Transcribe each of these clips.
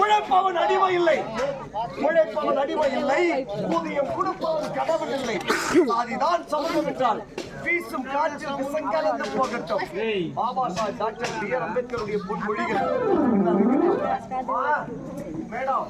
உழைப்பவன் அடிமை இல்லை, உழைப்பவன் அடிமை இல்லை, ஊதியம் கொடுப்பவன் கடவுள் இல்லை. அதுதான் சமூகம் என்றால் வீசும் காற்றில் விசங்கலந்து போகட்டும். Baba Saheb doctor B R அம்பேத்கருடைய பொன்மொழிகள். மேடம்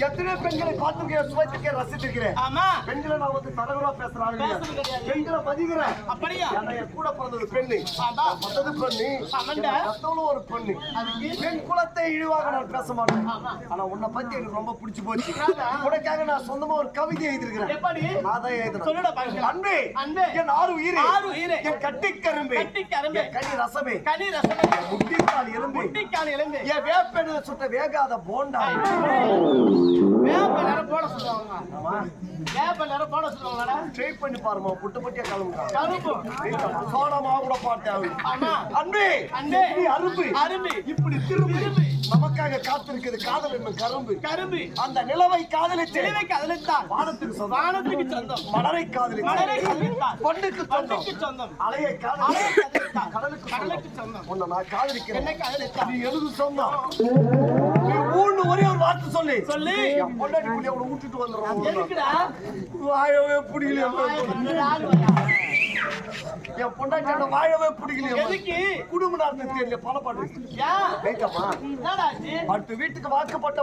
எத்தனை பெண்களை பார்த்திருக்கேன், சுவைத்திருக்கேன், ரசித்திருக்கிறேன். பெண்களை நான் வந்து தலைவரா பேசுறாங்க, பெண்களை மதிக்கிறேன். அப்படியா? என் கூட பிறந்தது பெண்ணு, மற்றது பெண்ணு, மத்தவளும் ஒரு பெண்ணு. பெண் குலத்தை இழிவாக நான் பேச மாட்டேன். ஆனா உன்னை பத்தி எனக்கு ரொம்ப பிடிச்சு போச்சு. உனக்காக நான் சொந்தமா ஒரு கவிதை எழுதிருக்கிறேன். அதான் எழுதுறேன். அன்பே, என் ஆறு உயிரே, என் கட்டிக்கரும்பே, என் கனி ரசமே, முட்டிக்கால் எலும்பே, என் வேப்பெண்ண சுட்ட வேகாத போண்டா. போட சொல்லுவாங்க, ட்ரை பண்ணி பாருமா, புட்டு பட்டியா கலந்து சோடமா கூட பாட்டேன். அன்பே, அரும்பு அரும்பு இப்படி திரும்பி நமக்காக காத்திருக்கிறது காதல் என்னும் கரும்பு. கரும்பு அந்த நிலவை காதலித்து வானத்துக்கு சொந்தம், மலரை காதலித்தார் பொண்ணுக்கு சொந்தம், அலையை காதலித்தார் கடலுக்கு சொந்தம். உன்னை நான் காதலிக்கிறேன், நீ எழுது சொந்தம். நீ ஊன்னு ஒரே ஒரு வார்த்தை சொல்லி பொண்டாட்டி புள்ளி அவனை ஊட்டிட்டு வந்துடுறான். வாயவே பிடிக்கல. என் பொண்டாட்டி வாழவே பிடிக்கலையே. குடும்ப நடத்த தெரியல பணப்பாடு. அடுத்த வீட்டுக்கு வாக்குப்பட்ட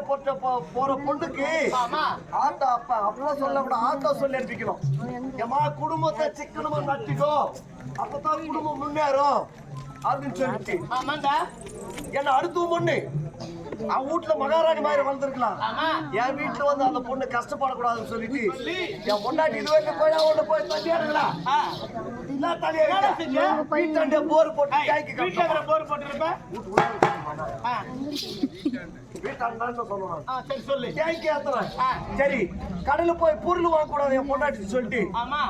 போற பொண்ணுக்கு ஆத்தா அப்பா அப்பெல்லாம் சொல்ல கூட ஆத்தா சொல்லி அனுப்பிக்கணும். ஏமா குடும்பத்தை சிக்கனமா நட்டிக்கோ, அப்பதான் குடும்பம் முன்னேறும் அப்படின்னு சொல்லிட்டு என்ன அடுத்த பொண்ணு அவன் வீட்டுல மகாராணி மாதிரி வந்திருக்கலாம். என் வீட்டுல வந்து அந்த பொண்ணு கஷ்டப்படக்கூடாதுன்னு சொல்லிட்டு என் பொண்டாட்டி இது வரைக்கும் போய் அவனை போய் தள்ளி எடுங்களா வீட்டாண்டே போர் போட்டு போர் போட்டு சரி கடையில போய் பொருள் வாங்க கூடாது என் பொண்டாட்டி சொல்லிட்டு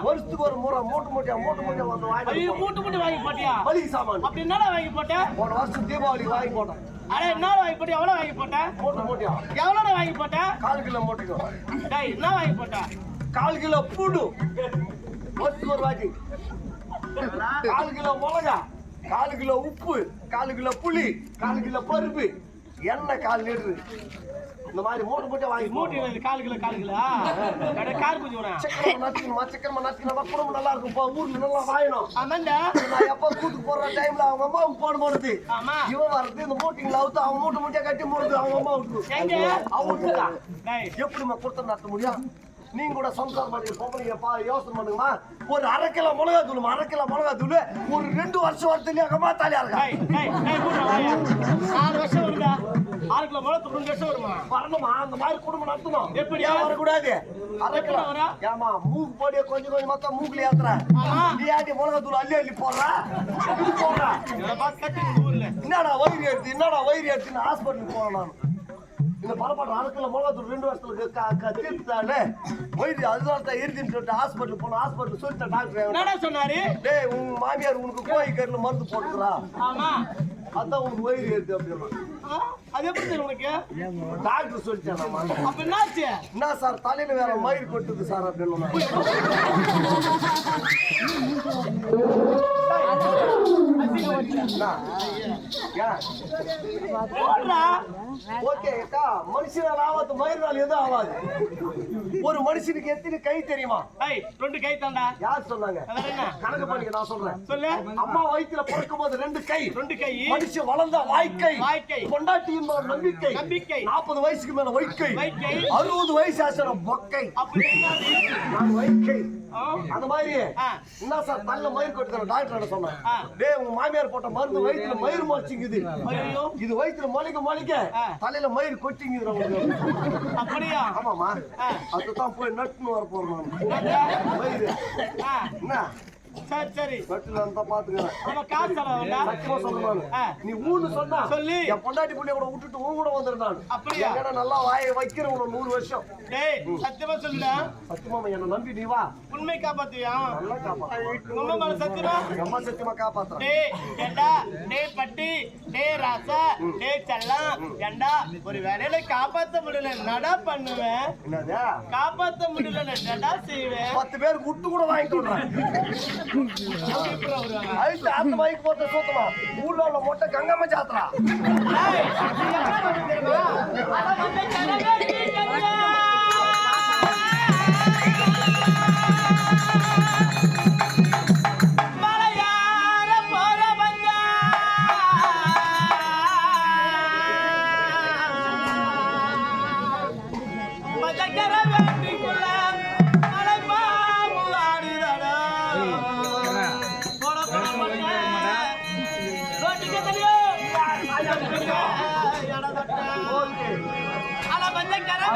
வருஷத்துக்கு ஒரு முறை மூட்டை வந்து வாங்கி போட்டியா மளிகை சாமான் அப்படி என்ன வாங்கி போட்டேன். போன வருஷம் தீபாவளி வாங்கி போட்டேன். அடே என்ன வாங்கி போட்டேன்? எவ்வளவு வாங்கி போட்டேன்? மூட்டை எவ்வளவு வாங்கி போட்டேன்? 4 கிலோ மூட்டைக்கும். டேய் என்ன வாங்கி போட்டேன்? 4 கிலோ பூண்டு வருஷத்துக்கு ஒரு வாங்கி, 4 கிலோ மிளகா, 4 கிலோ உப்பு, 4 கிலோ புளி, 4 கிலோ பருப்பு, எண்ணெய் 4 லிட்டரு. இந்த மாதிரி மூட்டை வாங்கி மூட்டை 4 கிலோ கார் பூஜை சிக்கன் குடும்பம் நல்லா இருக்கும். ஊர்ல நல்லா வாயணும். நான் எப்ப கூட்டு போற டைம்ல அவங்க அம்மாவுக்கு போன் போடுது, இவன் வர்றது இந்த மூட்டைங்களை அவுத்து அவன் மூட்டையா கட்டி போடுது அவங்க அம்மாவுக்கு. அவங்க எப்படிமா கொடுத்த நடத்த முடியும்? நீங்க கூட சம்சாரம் பண்ணி யோசனை பண்ணுங்கம்மா. ஒரு 1/2 கிலோ மிளகாத்தூள், 1/2 கிலோ மிளகாத்தூள் ஒரு 2 வருஷம் வரதுலயே அம்மா தாலியா இருக்கா. 4 வருஷம் வருதா? 6 கிலோ மிளகாத்தூள் 2 வருஷம் வருமா? வரணுமா? அந்த மாதிரி குடும்பம் நடத்தணும். எப்படி வரக்கூடாது? 1/2 கிலோ ஏமா மூக்கு போடிய கொஞ்சம் மொத்தம் மூக்குல ஏத்துற நீ ஆட்டி மிளகாத்தூள் அள்ளி போடுறா போடுறா. என்னடா வயிறு எடுத்துன்னு ஹாஸ்பிட்டலுக்கு போறேன். இந்த பரப்பாடு 1/2 கிலோ மிளகாத்தூள் 2 வருஷத்துக்கு தீர்த்தாலே வயிறு அதனால எரிஞ்சுன்னு சொல்லிட்டு ஹாஸ்பிட்டல் போன. ஹாஸ்பிட்டல் சொல்லிட்டேன் டாக்டர் என்ன சொன்னாரு? டேய் உங்க மாமியார் உனக்கு கோழி கறில மருந்து போட்டுக்கிறா, அதான் உனக்கு வயிறு ஏறுது அப்படின்னு. அது எப்படி தெரியும் உனக்கு? டாக்டர் சொல்லிட்டேன். அப்ப என்னாச்சு? என்ன சார் தலையில வேற மயிர் கொட்டுது சார் அப்படின்னு. மனுஷனால ஆகாது, மயிர்னால எதுவும் ஆகாது. ஒரு மனுஷனுக்கு எத்தனை கை தெரியுமா? 2 கை தாண்டா. யார் சொன்னாங்க? கணக்கு பண்ணிக்க நான் சொல்றேன். சொல்லு. அம்மா வயித்துல பிறக்கும் போது 2 கை. மனுஷன் வளர்ந்தா வாய்க்கை. பொண்டாட்டியின் நம்பிக்கை. 40 வயசுக்கு மேல வைக்கை. 60 வயசு ஆச்சுனா பொக்கை. வைக்கை அந்த மாதிரி என்ன சார் தள்ள மயிர் கொட்டுற டாக்டர் சொன்னாங்க. டேய் உங்க மாமியார் போட்ட மருந்து வயித்துல மயிர் மொச்சிங்குது. இது வயித்துல மொழிக்க தலையில மயிர் கொட்டிங்குது. அப்படியா? ஆமாமா. அதுதான் போய் நட்டுன்னு வர போறோம். மயிர் என்ன சரி சரி நட்டுல இருந்தா பாத்துக்கிறேன். நீ ஊன்னு சொன்னா சொல்லி என் பொண்டாட்டி புள்ளைய கூட விட்டுட்டு ஊன் கூட வந்துருந்தான். அப்படியா? நல்லா வாய வைக்கிற 100 வருஷம். டேய் சத்தியமா சொல்லுடா. சத்தியமா என்ன நம்பி நீ வா. உண்மை காப்பாத்தியா? நல்லா காப்பாத்து. சத்தியமா அம்மா சத்தியமா காப்பாத்துறேன். டேய் ஏண்டா டேய் பட்டி டேய் ராசா டேய் செல்லம் ஏண்டா ஒரு வேலையில காப்பாத்த முடியல என்னடா பண்ணுவேன்? என்னடா காப்பாத்த முடியல என்னடா செய்வேன்? 10 பேர் விட்டு கூட வாங்கிட்டு வர்றேன். அந்த மைக்கு போட்ட சூத்தமா ஊர்ல உள்ள மொட்டை கங்கம்மா ஜாத்திரா. ala banyak cara